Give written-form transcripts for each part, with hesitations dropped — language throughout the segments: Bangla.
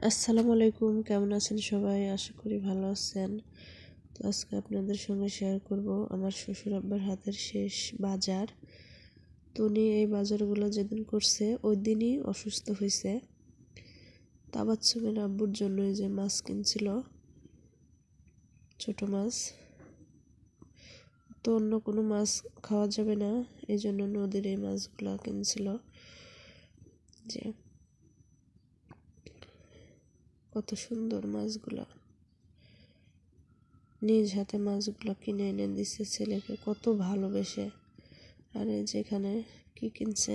আসসালামু আলাইকুম, কেমন আছেন সবাই? আশা করি ভালো আছেন। তো আজকে আপনাদের সঙ্গে শেয়ার করব আমার শ্বশুর আব্বার হাতের শেষ বাজার। তো উনি এই বাজারগুলো যেদিন করছে ওই দিনই অসুস্থ হয়েছে। তাবাচ্চুমের আব্বুর জন্য এই যে মাছ কিনছিল, ছোট মাছ। তো অন্য কোনো মাছ খাওয়া যাবে না, এই জন্য নদীর এই মাছগুলো কিনছিল। যে কত সুন্দর মাছগুলো, নিজ হাতে মাছগুলো কিনে এনে দিছে ছেলেকে, কত ভালোবেসে। আর এই যেখানে কি কিনছে,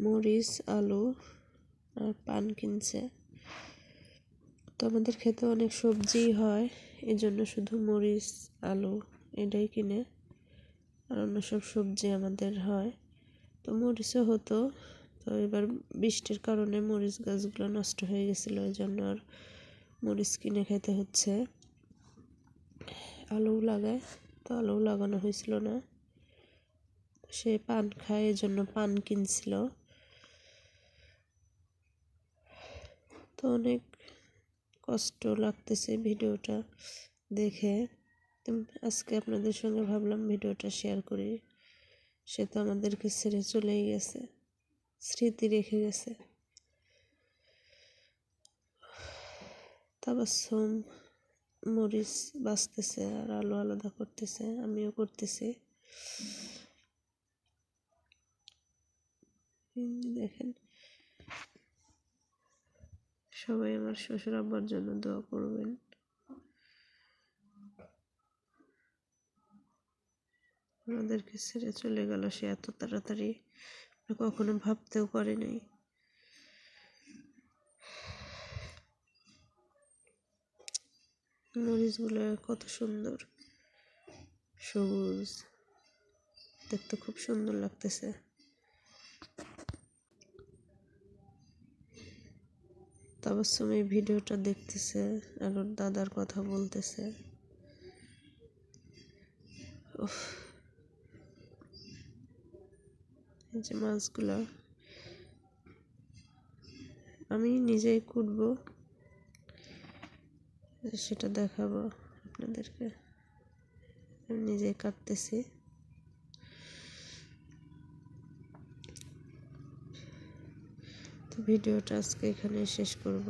মরিচ, আলু আর পান কিনছে। তো আমাদের খেতে অনেক সবজি হয়, এই জন্য শুধু মরিচ, আলু এটাই কিনে, আর অন্য সব সবজি আমাদের হয়। তো মরিচও হতো, তো এবার বৃষ্টির কারণে মরিচ গাছগুলো নষ্ট হয়ে গেছিলো, এই জন্য আর মরিচ কিনে খেতে হচ্ছে। আলু লাগায়, তো আলু লাগানো হয়েছিল না, সে পান খায় এই জন্য পান কিনছিল। তো অনেক কষ্ট লাগতেছে ভিডিওটা দেখে। আজকে আপনাদের সঙ্গে ভাবলাম ভিডিওটা শেয়ার করি। সে তো আমাদেরকে ছেড়ে চলেই গেছে, স্মৃতি রেখে গেছে। তাবাসসুম মরিচ বাছতেছে আর আলু আলাদা করতেছে, আমিও করতেছি। দেখেন, সবাই আমার শ্বশুর আব্বার জন্য দোয়া করবেন। আমাদেরকে ছেড়ে চলে গেল সে এত তাড়াতাড়ি, কখনো ভাবতেও পারি নাই। মরিচগুলো কত সুন্দর, সবুজ, দেখতে খুব সুন্দর লাগতেছে। তাবাসসুম এই ভিডিওটা দেখতেছে আর ওর দাদার কথা বলতেছে। এই যে মাছগুলো আমি নিজেই কুটবো, সেটা দেখাবো আপনাদেরকে। আমি নিজেই কাটতেছি। তো ভিডিওটা আজকে এখানে শেষ করব।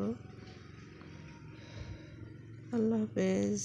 আল্লাহ হাফেজ।